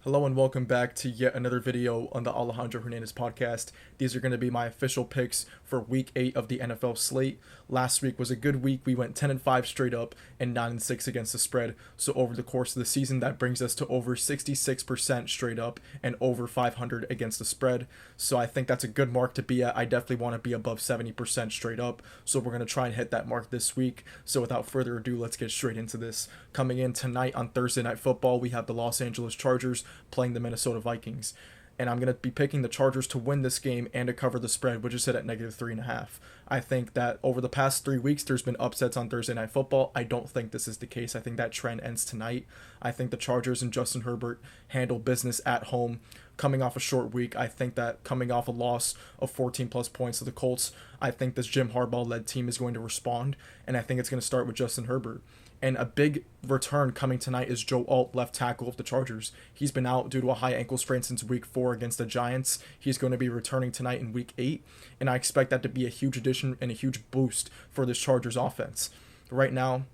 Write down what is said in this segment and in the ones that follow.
Hello and welcome back to yet another video on the Alejandro Hernandez podcast. These are going to be my official picks for week 8 of the NFL slate. Last week was a good week. We went 10-5 straight up and 9-6 against the spread. So over the course of the season, that brings us to over 66% straight up and over 500 against the spread. So I think that's a good mark to be at. I definitely want to be above 70% straight up. So we're going to try and hit that mark this week. So without further ado, let's get straight into this. Coming in tonight on Thursday Night Football, we have the Los Angeles Chargers playing the Minnesota Vikings. And I'm going to be picking the Chargers to win this game and to cover the spread, which is set at -3.5. I think that over the past 3 weeks, there's been upsets on Thursday Night Football. I don't think this is the case. I think that trend ends tonight. I think the Chargers and Justin Herbert handle business at home. Coming off a short week, I think that coming off a loss of 14 plus points to the Colts, I think this Jim Harbaugh-led team is going to respond, and I think it's going to start with Justin Herbert. And a big return coming tonight is Joe Alt, left tackle of the Chargers. He's been out due to a high ankle sprain since week 4 against the Giants. He's going to be returning tonight in week 8, and I expect that to be a huge addition and a huge boost for this Chargers offense. Right now,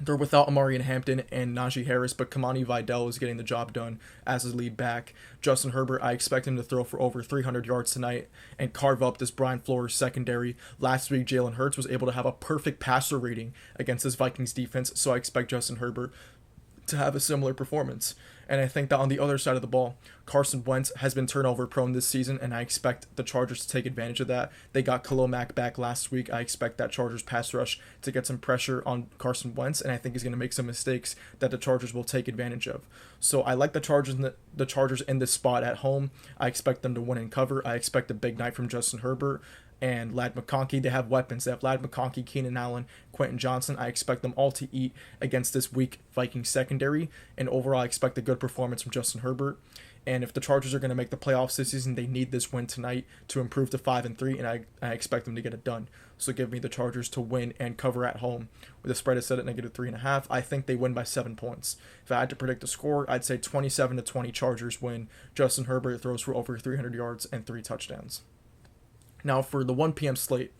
they're without Amari Hampton and Najee Harris, but Kamani Vidal is getting the job done as his lead back. Justin Herbert, I expect him to throw for over 300 yards tonight and carve up this Brian Flores secondary. Last week, Jalen Hurts was able to have a perfect passer rating against this Vikings defense, so I expect Justin Herbert to have a similar performance. And I think that on the other side of the ball, Carson Wentz has been turnover prone this season, and I expect the Chargers to take advantage of that. They got Khalil Mack back last week. I expect that Chargers pass rush to get some pressure on Carson Wentz, and I think he's going to make some mistakes that the Chargers will take advantage of. So I like the Chargers in this spot at home. I expect them to win and cover. I expect a big night from Justin Herbert and Ladd McConkey. They have weapons. They have Ladd McConkey, Keenan Allen, Quentin Johnson. I expect them all to eat against this weak Vikings secondary. And overall, I expect a good performance from Justin Herbert. And if the Chargers are going to make the playoffs this season, they need this win tonight to improve to 5-3, and I expect them to get it done. So give me the Chargers to win and cover at home. With the spread is set at -3.5, I think they win by 7 points. If I had to predict the score, I'd say 27-20 Chargers win. Justin Herbert throws for over 300 yards and 3 touchdowns. Now for the 1 p.m. slate.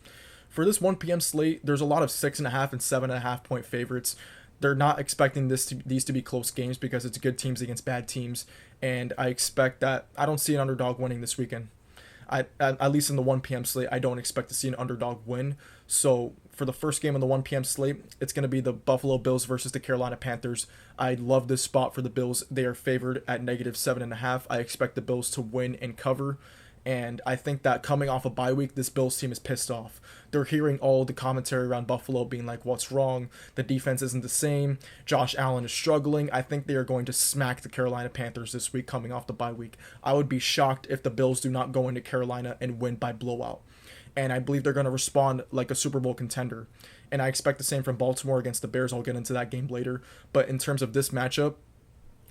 For this 1 p.m. slate, there's a lot of 6.5 and 7.5 point favorites. They're not expecting these to be close games because it's good teams against bad teams, and I expect that I don't see an underdog winning this weekend. At least in the 1 p.m. slate, I don't expect to see an underdog win. So for the first game on the 1 p.m. slate, it's going to be the Buffalo Bills versus the Carolina Panthers. I love this spot for the Bills. They are favored at -7.5. I expect the Bills to win and cover. And I think that coming off a bye week, this Bills team is pissed off. They're hearing all the commentary around Buffalo being like, what's wrong? The defense isn't the same. Josh Allen is struggling. I think they are going to smack the Carolina Panthers this week coming off the bye week. I would be shocked if the Bills do not go into Carolina and win by blowout. And I believe they're going to respond like a Super Bowl contender. And I expect the same from Baltimore against the Bears. I'll get into that game later. But in terms of this matchup,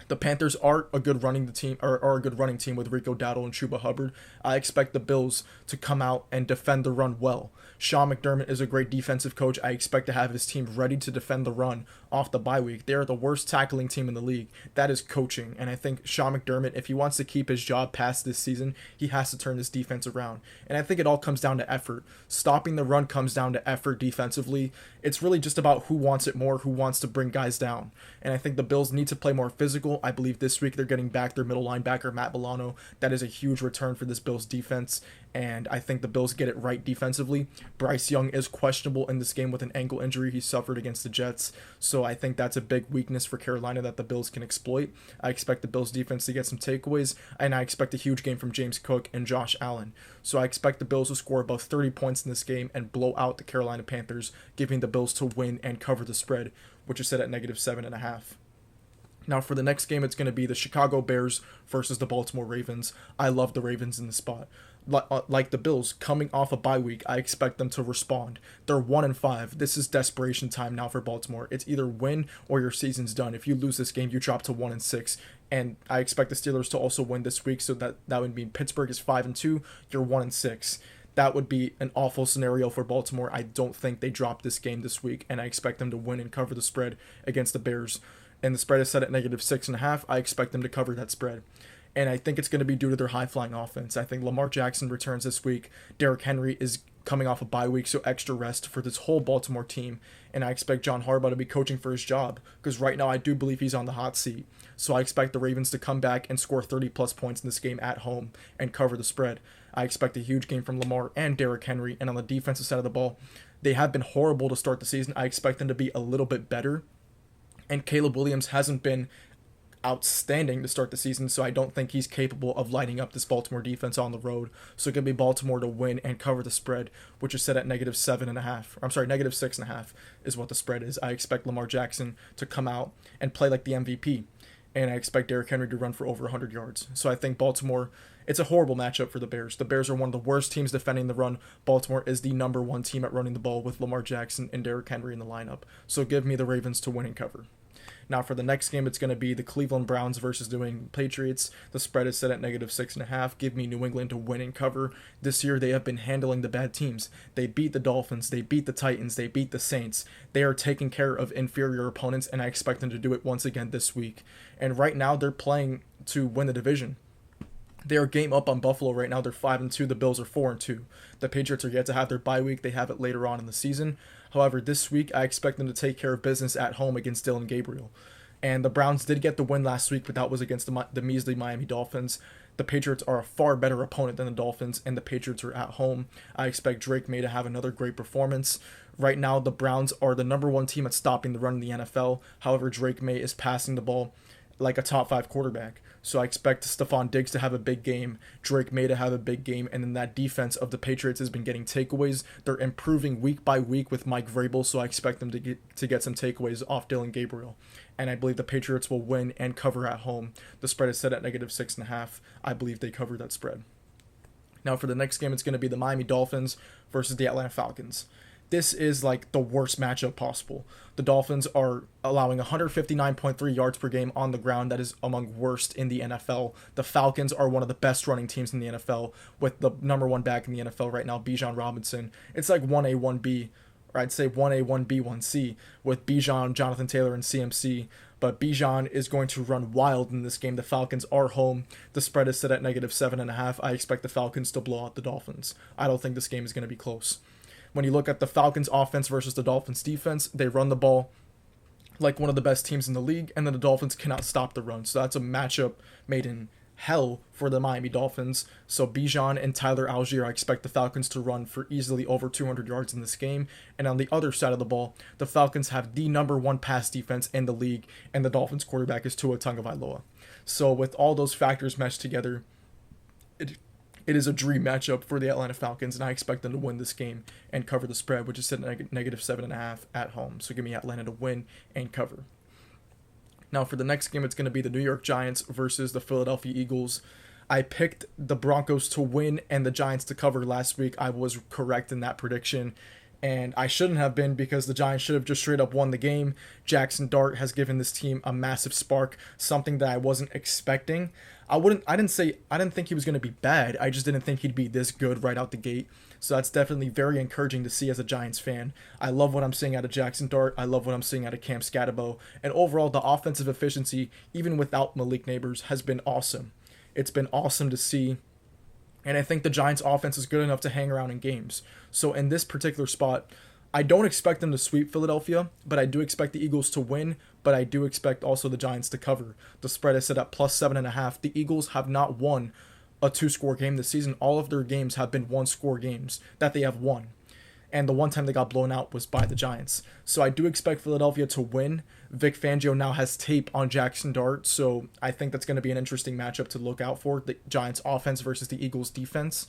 the Panthers are a good running team with Rico Dowdle and Chuba Hubbard. I expect the Bills to come out and defend the run well. Sean McDermott is a great defensive coach. I expect to have his team ready to defend the run off the bye week. They are the worst tackling team in the league. That is coaching. And I think Sean McDermott, if he wants to keep his job past this season, he has to turn this defense around. And I think it all comes down to effort. Stopping the run comes down to effort defensively. It's really just about who wants it more, who wants to bring guys down. And I think the Bills need to play more physical. I believe this week they're getting back their middle linebacker, Matt Milano. That is a huge return for this Bills defense, and I think the Bills get it right defensively. Bryce Young is questionable in this game with an ankle injury he suffered against the Jets, so I think that's a big weakness for Carolina that the Bills can exploit. I expect the Bills defense to get some takeaways, and I expect a huge game from James Cook and Josh Allen. So I expect the Bills to score above 30 points in this game and blow out the Carolina Panthers, giving the Bills to win and cover the spread, which is set at -7.5. Now for the next game, it's going to be the Chicago Bears versus the Baltimore Ravens. I love the Ravens in this spot. Like the Bills, coming off a bye week, I expect them to respond. They're 1-5. This is desperation time now for Baltimore. It's either win or your season's done. If you lose this game, you drop to 1-6. And I expect the Steelers to also win this week, so that would mean Pittsburgh is 5-2. You're 1-6. That would be an awful scenario for Baltimore. I don't think they drop this game this week, and I expect them to win and cover the spread against the Bears. And the spread is set at -6.5. I expect them to cover that spread. And I think it's going to be due to their high-flying offense. I think Lamar Jackson returns this week. Derrick Henry is coming off a bye week, so extra rest for this whole Baltimore team. And I expect John Harbaugh to be coaching for his job, because right now I do believe he's on the hot seat. So I expect the Ravens to come back and score 30-plus points in this game at home and cover the spread. I expect a huge game from Lamar and Derrick Henry. And on the defensive side of the ball, they have been horrible to start the season. I expect them to be a little bit better. And Caleb Williams hasn't been outstanding to start the season, so I don't think he's capable of lighting up this Baltimore defense on the road. So it could be Baltimore to win and cover the spread, which is set at -7.5. I'm sorry, -6.5 is what the spread is. I expect Lamar Jackson to come out and play like the MVP, and I expect Derrick Henry to run for over 100 yards. So I think Baltimore, it's a horrible matchup for the Bears. The Bears are one of the worst teams defending the run. Baltimore is the number one team at running the ball with Lamar Jackson and Derrick Henry in the lineup. So give me the Ravens to win and cover. Now for the next game, it's going to be the Cleveland Browns versus New England Patriots. The spread is set at -6.5. Give me New England to win and cover. This year they have been handling the bad teams. They beat the Dolphins, they beat the Titans, they beat the Saints. They are taking care of inferior opponents, and I expect them to do it once again this week. And right now they're playing to win the division. They are game up on Buffalo right now. They're 5-2. The Bills are 4-2. The Patriots are yet to have their bye week. They have it later on in the season. However, this week I expect them to take care of business at home against Dylan Gabriel. And the Browns did get the win last week, but that was against the measly Miami Dolphins. The Patriots are a far better opponent than the Dolphins, and the Patriots are at home. I expect Drake May to have another great performance. Right now, the Browns are the number one team at stopping the run in the NFL. However, Drake May is passing the ball like a top 5 quarterback. So I expect Stephon Diggs to have a big game, Drake May to have a big game, and then that defense of the Patriots has been getting takeaways. They're improving week by week with Mike Vrabel, so I expect them to get some takeaways off Dylan Gabriel. And I believe the Patriots will win and cover at home. The spread is set at -6.5. I believe they cover that spread. Now for the next game, it's going to be the Miami Dolphins versus the Atlanta Falcons. This is like the worst matchup possible. The Dolphins are allowing 159.3 yards per game on the ground. That is among worst in the NFL. The Falcons are one of the best running teams in the NFL with the number one back in the NFL right now, Bijan Robinson. It's like 1A, 1B, or I'd say 1A, 1B, 1C with Bijan, Jonathan Taylor, and CMC. But Bijan is going to run wild in this game. The Falcons are home. The spread is set at -7.5. I expect the Falcons to blow out the Dolphins. I don't think this game is going to be close. When you look at the Falcons offense versus the Dolphins defense, they run the ball like one of the best teams in the league, and then the Dolphins cannot stop the run. So that's a matchup made in hell for the Miami Dolphins. So Bijan and Tyler Algier, I expect the Falcons to run for easily over 200 yards in this game. And on the other side of the ball, the Falcons have the number one pass defense in the league, and the Dolphins quarterback is Tua Tagovailoa. So with all those factors meshed together, it is a dream matchup for the Atlanta Falcons, and I expect them to win this game and cover the spread, which is set at -7.5 at home. So give me Atlanta to win and cover. Now for the next game, it's going to be the New York Giants versus the Philadelphia Eagles. I picked the Broncos to win and the Giants to cover last week. I was correct in that prediction, and I shouldn't have been, because the Giants should have just straight up won the game. Jackson Dart has given this team a massive spark, something that I wasn't expecting. I didn't think he was going to be bad. I just didn't think he'd be this good right out the gate. So that's definitely very encouraging to see as a Giants fan. I love what I'm seeing out of Jackson Dart. I love what I'm seeing out of Cam Scatterbo. And overall, the offensive efficiency, even without Malik Neighbors, has been awesome. It's been awesome to see. And I think the Giants' offense is good enough to hang around in games. So in this particular spot, I don't expect them to sweep Philadelphia, but I do expect the Eagles to win, but I do expect also the Giants to cover. The spread is set at +7.5. The Eagles have not won a 2-score game this season. All of their games have been 1-score games that they have won. And the one time they got blown out was by the Giants. So I do expect Philadelphia to win. Vic Fangio now has tape on Jackson Dart, so I think that's going to be an interesting matchup to look out for, the Giants offense versus the Eagles defense.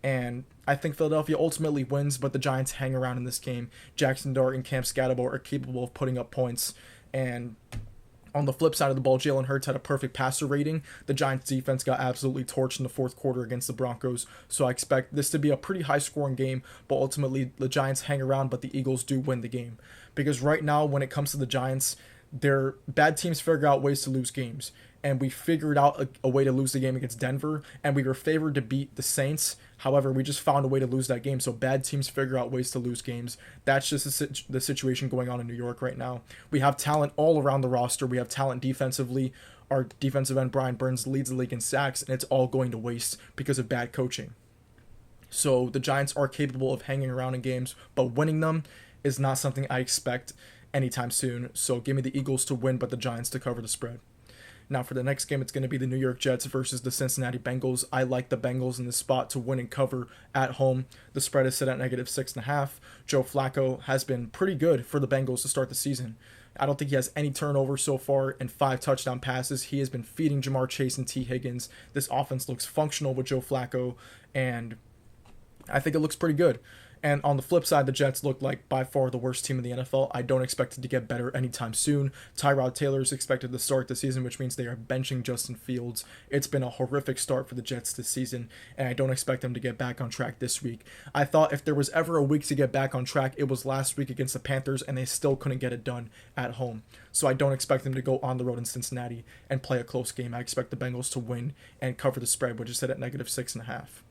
And I think Philadelphia ultimately wins, but the Giants hang around in this game. Jackson Dart and Cam Scatterbo are capable of putting up points. And on the flip side of the ball, Jalen Hurts had a perfect passer rating. The Giants defense got absolutely torched in the fourth quarter against the Broncos. So I expect this to be a pretty high-scoring game, but ultimately the Giants hang around, but the Eagles do win the game. Because right now, when it comes to the Giants, Their bad teams figure out ways to lose games. And we figured out a way to lose the game against Denver, and we were favored to beat the Saints. However, we just found a way to lose that game. So bad teams figure out ways to lose games. That's just the situation going on in New York right now. We have talent all around the roster. We have talent defensively. Our defensive end, Brian Burns, leads the league in sacks, and it's all going to waste because of bad coaching. So the Giants are capable of hanging around in games, but winning them is not something I expect anytime soon. So give me the Eagles to win, but the Giants to cover the spread. Now for the next game, it's going to be the New York Jets versus the Cincinnati Bengals. I like the Bengals in this spot to win and cover at home. The spread is set at -6.5. Joe Flacco has been pretty good for the Bengals to start the season. I don't think he has any turnovers so far and 5 touchdown passes. He has been feeding Jamar Chase and T. Higgins. This offense looks functional with Joe Flacco, and I think it looks pretty good. And on the flip side, the Jets look like by far the worst team in the NFL. I don't expect it to get better anytime soon. Tyrod Taylor is expected to start the season, which means they are benching Justin Fields. It's been a horrific start for the Jets this season, and I don't expect them to get back on track this week. I thought if there was ever a week to get back on track, it was last week against the Panthers, and they still couldn't get it done at home. So I don't expect them to go on the road in Cincinnati and play a close game. I expect the Bengals to win and cover the spread, which is set at -6.5.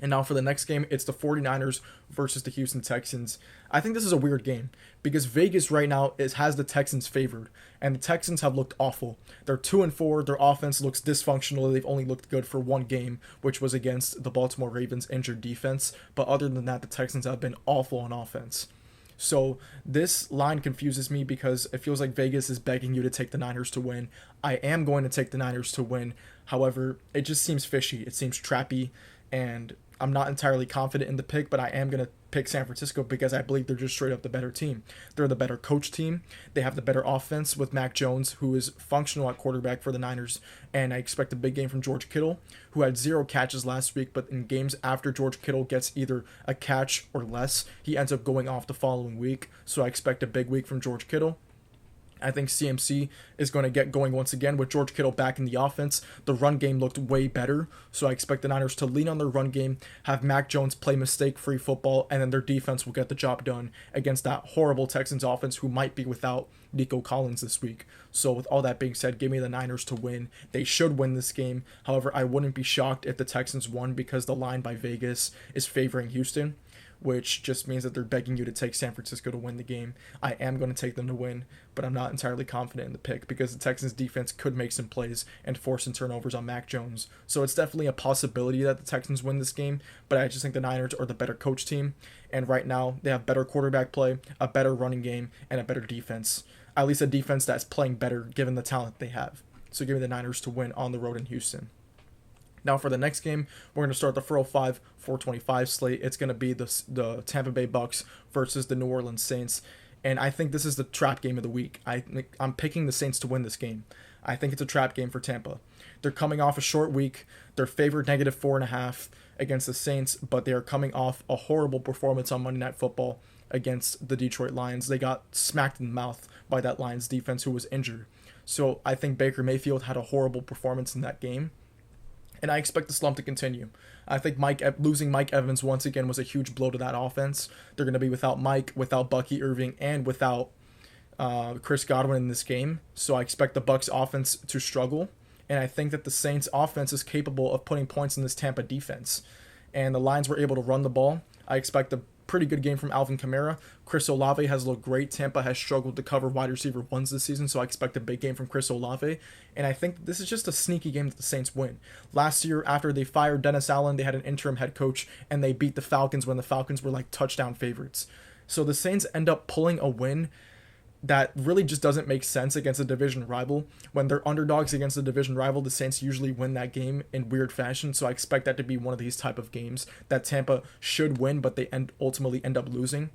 And now for the next game, it's the 49ers versus the Houston Texans. I think this is a weird game because Vegas right now has the Texans favored, and the Texans have looked awful. They're 2-4. Their offense looks dysfunctional. They've only looked good for one game, which was against the Baltimore Ravens' injured defense. But other than that, the Texans have been awful on offense. So this line confuses me because it feels like Vegas is begging you to take the Niners to win. I am going to take the Niners to win. However, it just seems fishy. It seems trappy, and I'm not entirely confident in the pick, but I am going to pick San Francisco because I believe they're just straight up the better team. They're the better coach team. They have the better offense with Mac Jones, who is functional at quarterback for the Niners. And I expect a big game from George Kittle, who had 0 catches last week, but in games after George Kittle gets either a catch or less, he ends up going off the following week. So I expect a big week from George Kittle. I think CMC is going to get going once again with George Kittle back in the offense. The run game looked way better, so I expect the Niners to lean on their run game, have Mac Jones play mistake-free football, and then their defense will get the job done against that horrible Texans offense who might be without Nico Collins this week. So with all that being said, give me the Niners to win. They should win this game. However, I wouldn't be shocked if the Texans won because the line by Vegas is favoring Houston, which just means that they're begging you to take San Francisco to win the game. I am going to take them to win, but I'm not entirely confident in the pick because the Texans defense could make some plays and force some turnovers on Mac Jones. So it's definitely a possibility that the Texans win this game, but I just think the Niners are the better coach team, and right now they have better quarterback play, a better running game, and a better defense. At least a defense that's playing better given the talent they have. So give me the Niners to win on the road in Houston. Now for the next game, we're going to start the 405-425 slate. It's going to be the Tampa Bay Bucks versus the New Orleans Saints. And I think this is the trap game of the week. I'm picking the Saints to win this game. I think it's a trap game for Tampa. They're coming off a short week. They're favored -4.5 against the Saints, but they are coming off a horrible performance on Monday Night Football against the Detroit Lions. They got smacked in the mouth by that Lions defense who was injured. So I think Baker Mayfield had a horrible performance in that game, and I expect the slump to continue. I think losing Mike Evans once again was a huge blow to that offense. They're going to be without Mike, without Bucky Irving, and without Chris Godwin in this game. So I expect the Bucs offense to struggle, and I think that the Saints offense is capable of putting points in this Tampa defense. And the Lions were able to run the ball. I expect a pretty good game from Alvin Kamara. Chris Olave has looked great. Tampa has struggled to cover wide receiver ones this season, so I expect a big game from Chris Olave. And I think this is just a sneaky game that the Saints win. Last year, after they fired Dennis Allen, they had an interim head coach, and they beat the Falcons when the Falcons were like touchdown favorites. So the Saints end up pulling a win that really just doesn't make sense against a division rival. When they're underdogs against a division rival, the Saints usually win that game in weird fashion, so I expect that to be one of these type of games that Tampa should win, but they ultimately end up losing.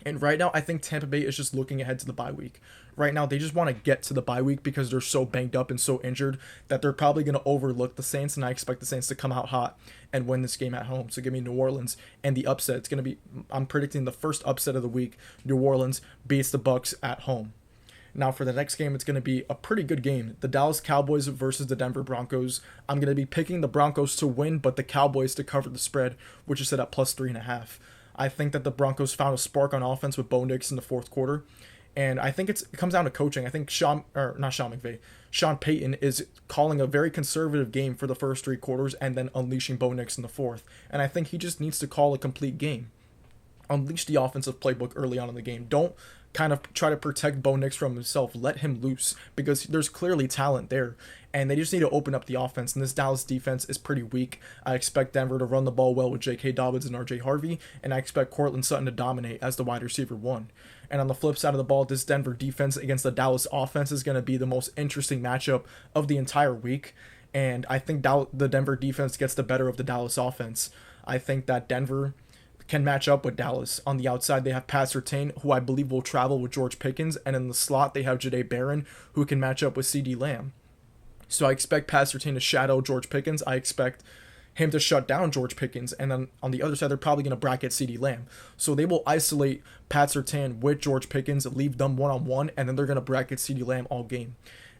And right now, I think Tampa Bay is just looking ahead to the bye week. Right now, they just want to get to the bye week because they're so banged up and so injured that they're probably going to overlook the Saints, and I expect the Saints to come out hot and win this game at home. So give me New Orleans and the upset. It's going to be, I'm predicting the first upset of the week. New Orleans beats the Bucs at home. Now for the next game, it's going to be a pretty good game. The Dallas Cowboys versus the Denver Broncos. I'm going to be picking the Broncos to win, but the Cowboys to cover the spread, which is set at +3.5. I think that the Broncos found a spark on offense with Bo Nix in the fourth quarter, And I think it comes down to coaching. I think Sean Payton is calling a very conservative game for the first 3 quarters and then unleashing Bo Nix in the fourth. And I think he just needs to call a complete game. Unleash the offensive playbook early on in the game. Don't kind of try to protect Bo Nix from himself. Let him loose because there's clearly talent there. And they just need to open up the offense. And this Dallas defense is pretty weak. I expect Denver to run the ball well with J.K. Dobbins and R.J. Harvey. And I expect Cortland Sutton to dominate as the wide receiver 1. And on the flip side of the ball, this Denver defense against the Dallas offense is going to be the most interesting matchup of the entire week. And I think the Denver defense gets the better of the Dallas offense. I think that Denver can match up with Dallas. On the outside, they have Pat Surtain, who I believe will travel with George Pickens. And in the slot, they have Jahdae Barron, who can match up with CeeDee Lamb. So I expect Pat Surtain to shadow George Pickens. I expect him to shut down George Pickens. And then on the other side, they're probably going to bracket CeeDee Lamb. So they will isolate Pat Surtain with George Pickens, leave them one-on-one, and then they're going to bracket CeeDee Lamb all game.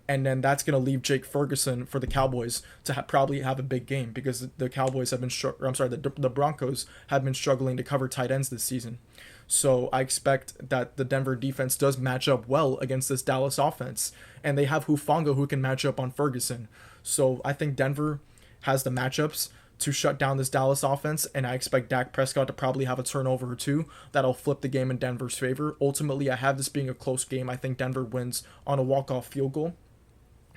And then that's going to leave Jake Ferguson for the Cowboys to probably have a big game because the Cowboys have been the Broncos have been struggling to cover tight ends this season. So I expect that the Denver defense does match up well against this Dallas offense. And they have Hufanga who can match up on Ferguson. So I think Denver has the matchups to shut down this Dallas offense, and I expect Dak Prescott to probably have a turnover or two that'll flip the game in Denver's favor. Ultimately, I have this being a close game. I think Denver wins on a walk-off field goal.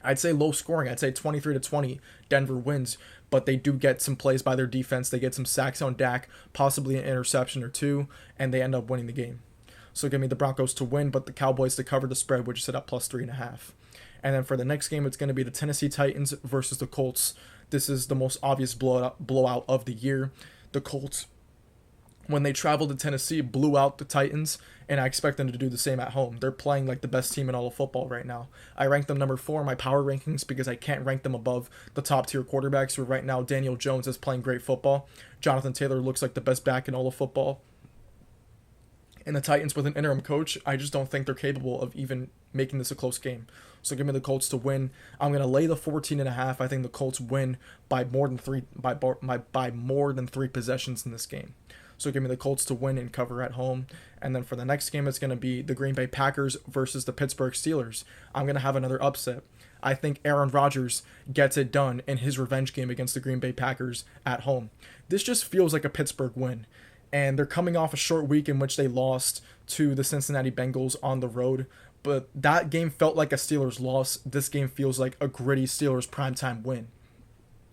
I'd say low scoring. I'd say 23-20 Denver wins, but they do get some plays by their defense. They get some sacks on Dak, possibly an interception or two, and they end up winning the game. So give me the Broncos to win, but the Cowboys to cover the spread, which is set up plus 3.5. And then for the next game, it's going to be the Tennessee Titans versus the Colts. This is the most obvious blowout of the year. The Colts, when they traveled to Tennessee, blew out the Titans, and I expect them to do the same at home. They're playing like the best team in all of football right now. I rank them number 4 in my power rankings because I can't rank them above the top-tier quarterbacks, where right now Daniel Jones is playing great football. Jonathan Taylor looks like the best back in all of football. And the Titans with an interim coach, I just don't think they're capable of even making this a close game. So give me the Colts to win. I'm going to lay the 14.5. I think the Colts win by more than 3 possessions in this game. So give me the Colts to win and cover at home. And then for the next game, it's going to be the Green Bay Packers versus the Pittsburgh Steelers. I'm going to have another upset. I think Aaron Rodgers gets it done in his revenge game against the Green Bay Packers at home. This just feels like a Pittsburgh win. And they're coming off a short week in which they lost to the Cincinnati Bengals on the road. But that game felt like a Steelers loss. This game feels like a gritty Steelers primetime win.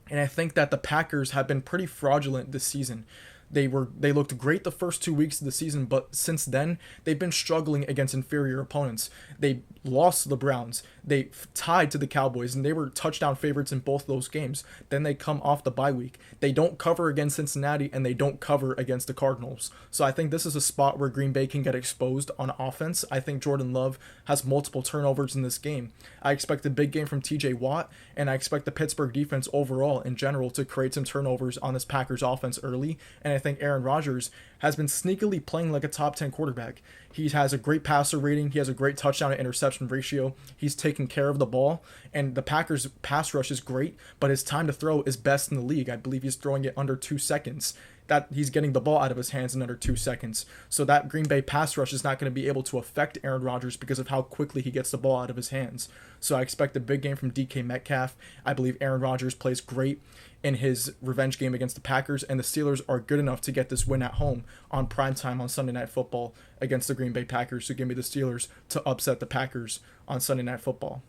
And I think that the Packers have been pretty fraudulent this season. They looked great the first 2 weeks of the season, but since then, they've been struggling against inferior opponents. They lost to the Browns. They tied to the Cowboys, and they were touchdown favorites in both those games. Then they come off the bye week. They don't cover against Cincinnati, and they don't cover against the Cardinals. So I think this is a spot where Green Bay can get exposed on offense. I think Jordan Love has multiple turnovers in this game. I expect a big game from TJ Watt, and I expect the Pittsburgh defense overall in general to create some turnovers on this Packers offense early. And I think Aaron Rodgers has been sneakily playing like a top 10 quarterback. He has a great passer rating. He has a great touchdown to interception ratio. He's taking care of the ball. And the Packers pass rush is great, but his time to throw is best in the league. I believe he's throwing it under 2 seconds. That he's getting the ball out of his hands in under 2 seconds. So that Green Bay pass rush is not going to be able to affect Aaron Rodgers because of how quickly he gets the ball out of his hands. So I expect a big game from DK Metcalf. I believe Aaron Rodgers plays great in his revenge game against the Packers, and the Steelers are good enough to get this win at home on primetime on Sunday Night Football against the Green Bay Packers. So give me the Steelers to upset the Packers on Sunday Night Football.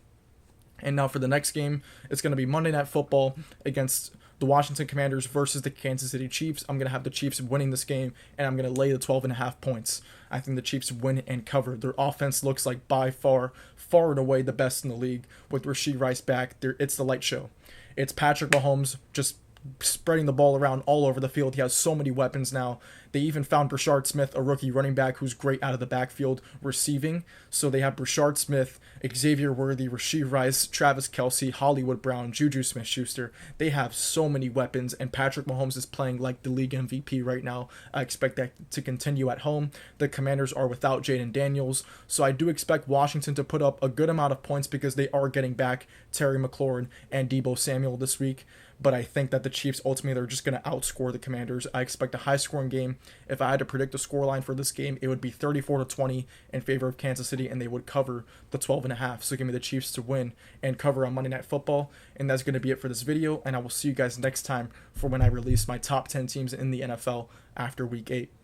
And now for the next game, it's going to be Monday Night Football against the Washington Commanders versus the Kansas City Chiefs. I'm going to have the Chiefs winning this game, and I'm going to lay the 12.5 points. I think the Chiefs win and cover. Their offense looks like by far and away the best in the league. With Rashee Rice back, it's the light show. It's Patrick Mahomes just spreading the ball around all over the field. He has so many weapons now. They even found Brashard Smith, a rookie running back who's great out of the backfield receiving. So they have Brashard Smith, Xavier Worthy, Rashee Rice, Travis Kelce, Hollywood Brown, Juju Smith-Schuster. They have so many weapons, and Patrick Mahomes is playing like the league MVP right now. I expect that to continue at home. The Commanders are without Jaden Daniels, so I do expect Washington to put up a good amount of points because they are getting back Terry McLaurin and Deebo Samuel this week. but I think that the Chiefs ultimately they're just going to outscore the Commanders. I expect a high scoring game. If I had to predict the scoreline for this game, it would be 34-20 in favor of Kansas City, and they would cover the 12.5. So give me the Chiefs to win and cover on Monday Night Football. And that's going to be it for this video, and I will see you guys next time for when I release my top 10 teams in the NFL after Week 8.